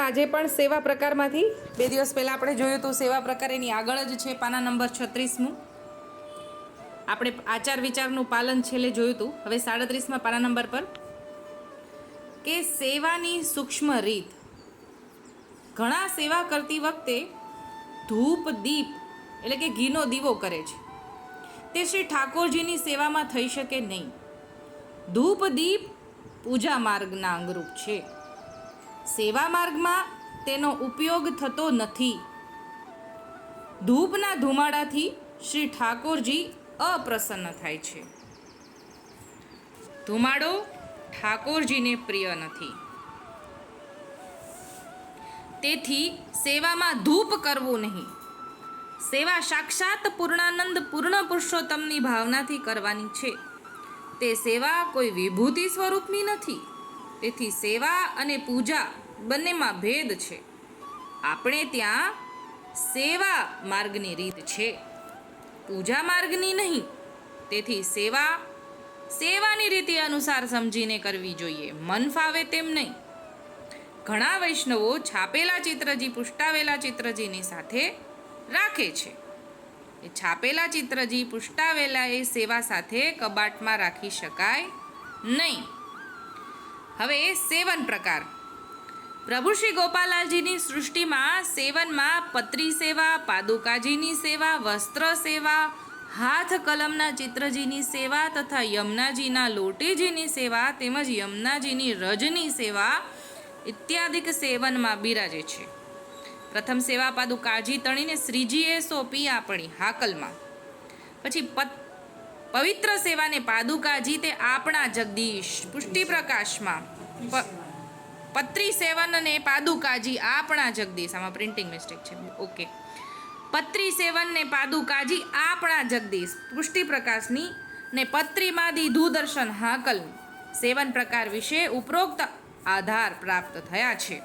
આજે પણ સેવા પ્રકારમાંથી 2 દિવસ પહેલાં આપણે જોયું હતું સેવા પ્રકાર એની આગળ જ છે પાના નંબર 36મું. આપણે આચાર વિચારનું પાલન છેલ્લે જોયું હતું. હવે 37માં પાના નંબર પર કે સેવાની સૂક્ષ્મ રીત. ઘણા સેવા કરતી વખતે ધૂપ દીપ એટલે કે ઘીનો દીવો કરે છે. તે શ્રી ઠાકોરજીની સેવામાં થઈ શકે નહીં. ધૂપ દીપ પૂજા માર્ગના અંગરૂપ છે. સેવા માર્ગમાં તેનો ઉપયોગ થતો નથી. ધૂપના ધુમાડાથી શ્રી ઠાકોરજી અપ્રસન્ન થાય છે. ધુમાડો ઠાકોરજીને પ્રિય નથી. તેથી સેવામાં ધૂપ કરવું નહીં. સેવા સાક્ષાત પૂર્ણાનંદ પૂર્ણ પુરુષોત્તમની ભાવનાથી કરવાની છે. તે સેવા કોઈ વિભૂતિ સ્વરૂપની નથી. તેથી સેવા અને પૂજા બંનેમાં ભેદ છે. આપણે ત્યાં સેવા માર્ગની રીત છે, પૂજા માર્ગની નહીં. તેથી સેવાની રીતિ અનુસાર સમજીને કરવી જોઈએ, મન ફાવે તેમ નહીં. ઘણા વૈષ્ણવો છાપેલા ચિત્રજી પુષ્ટાવેલા ચિત્રજીની સાથે રાખે છે. એ છાપેલા ચિત્રજી પુષ્ટાવેલા એ સેવા સાથે કબાટમાં રાખી શકાય નહીં. હવે સેવન પ્રકાર. પ્રભુ શ્રી ગોપાલાલજીની સૃષ્ટિમાં સેવનમાં પત્રી સેવા, પાદુકાજીની સેવા, વસ્ત્ર સેવા, હાથ કલમના ચિત્રજીની સેવા તથા યમુનાજીના લોટીજીની સેવા તેમજ યમુનાજીની રજની સેવા ઇત્યાદિક સેવનમાં બિરાજે છે. પ્રથમ સેવા પાદુકાજી તણીને શ્રીજીએ સોંપી આપણી હાકલમાં. પછી પવિત્ર સેવાને પાદુકાજી તે આપણા જગદીશ પુષ્ટિ પ્રકાશમાં. પત્રી સેવન અને પાદુકાજી આપણા જગદીશ. આમાં પ્રિન્ટિંગ મિસ્ટેક છે. ઓકે. પત્રી સેવન ને પાદુકાજી આપણા જગદીશ પુષ્ટિ પ્રકાશની ને પત્રીમાદી દૂરદર્શન હાકલ સેવન પ્રકાર વિશે ઉપરોક્ત આધાર પ્રાપ્ત થયા છે.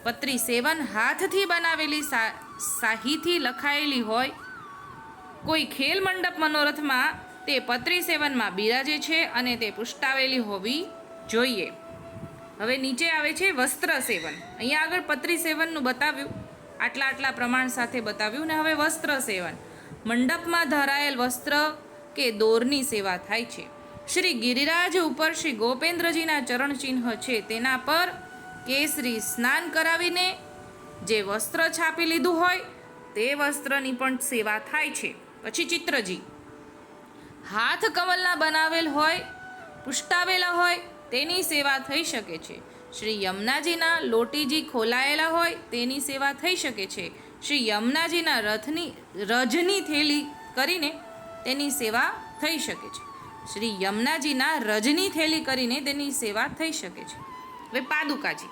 પત્રી સેવન હાથથી બનાવેલી શાહીથી લખાયેલી હોય. કોઈ ખેલ મંડપ મનોરથમાં તે પત્રી સેવનમાં બિરાજે છે અને તે પુષ્ટાવેલી હોવી જોઈએ. હવે નીચે આવે છે વસ્ત્ર સેવન. અહીંયા આગળ પત્રી સેવનનું બતાવ્યું, આટલા પ્રમાણ સાથે બતાવ્યું. ને હવે વસ્ત્ર સેવન. મંડપમાં ધરાયેલ વસ્ત્ર કે દોરની સેવા થાય છે. શ્રી ગિરિરાજ ઉપર શ્રી ગોપેન્દ્રજીના ચરણચિહ્ન છે. તેના પર કેસરી સ્નાન કરાવીને જે વસ્ત્ર છાપી લીધું હોય તે વસ્ત્રની પણ સેવા થાય છે. પછી ચિત્રજી હાથ કમલના બનાવેલ હોય, પુષ્ટાવેલા હોય તેની સેવા થઈ શકે છે. શ્રી યમુનાજીના લોટીજી ખોલાયેલા હોય તેની સેવા થઈ શકે છે. શ્રી યમુનાજીના રજની થેલી કરીને તેની સેવા થઈ શકે છે. શ્રી યમુનાજીના રજની થેલી કરીને તેની સેવા થઈ શકે છે. હવે પાદુકાજી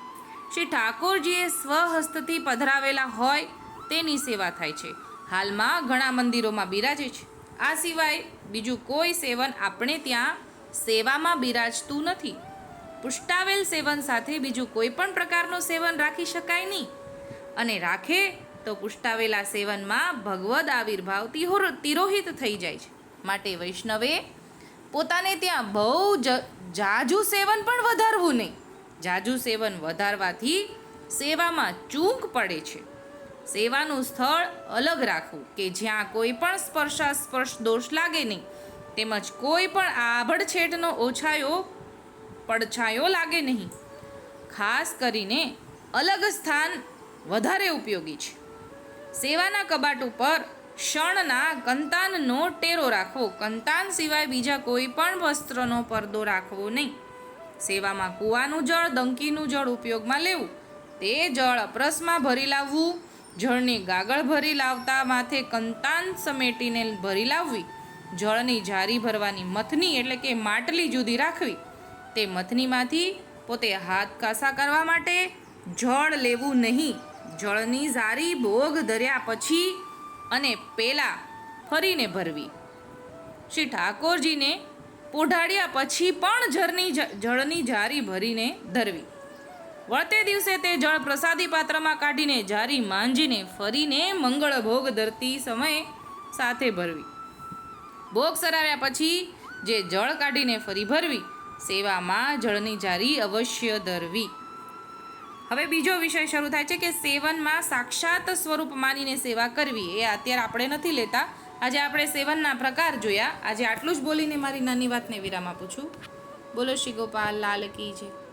શ્રી ઠાકોરજીએ સ્વહસ્તથી પધરાવેલા હોય તેની સેવા થાય છે. હાલમાં ઘણા મંદિરોમાં બિરાજે છે. આ સિવાય બીજું કોઈ સેવન આપણે ત્યાં સેવામાં બિરાજતું નથી. પુષ્ટાવેલ સેવન સાથે બીજું કોઈ પણ પ્રકારનું સેવન રાખી શકાય નહીં. અને રાખે તો પુષ્ટાવેલા સેવનમાં ભગવદ આવિર્ભાવ તિરોહિત થઈ જાય છે. માટે વૈષ્ણવે પોતાને ત્યાં બહુ જાજુ સેવન પણ વધારવું નહીં. જાજુ સેવન વધારવાથી સેવામાં ચૂક પડે છે. સેવાનું સ્થળ અલગ રાખવું કે જ્યાં કોઈ પણ સ્પર્શ દોષ લાગે નહીં, તેમજ કોઈ પણ આભડછેટનો પડછાયો લાગે નહીં. ખાસ કરીને અલગ સ્થાન વધારે ઉપયોગી છે. સેવાના કબાટ ઉપર શણના કંતાનનો ટેરો રાખવો. કંતાન સિવાય બીજા કોઈ પણ વસ્ત્રનો પડદો રાખવો નહીં. સેવામાં કૂવાનું જળ, દંકીનું જળ ઉપયોગમાં લેવું. તે જળ અપરસમાં ભરી લાવવું. જળની ગાગળ ભરી લાવતા માથે કંતાન સમેટીને ભરી લાવવી. જળની જારી ભરવાની મથની એટલે કે માટલી જુદી રાખવી. તે મથનીમાંથી પોતે હાથ કાસા કરવા માટે જળ લેવું નહીં. જળની જારી ભોગ ધર્યા પછી અને પેલા ફરીને ભરવી. શ્રી ઠાકોરજીને પોઢાડ્યા પછી પણ જળની જારી ભરીને ધરવી. વળતે દિવસે તે જળ પ્રસાદી પાત્રમાં કાઢીને જારી માંજીને ફરીને મંગળ ભોગ ધરતી સમયે સાથે ભરવી. ભોગ સરાવ્યા પછી જે જળ કાઢીને ફરી ભરવી. સેવામાં જળની જારી અવશ્ય ધરવી. હવે બીજો વિષય શરૂ થાય છે કે સેવનમાં સાક્ષાત સ્વરૂપ માનીને સેવા કરવી. એ અત્યારે આપણે નથી લેતા. આજે આપણે સેવનના પ્રકાર જોયા. આજે આટલું જ બોલીને મારી નાની વાતને વિરામ આપું છું. બોલો શ્રી ગોપાલ લાલ કી જય.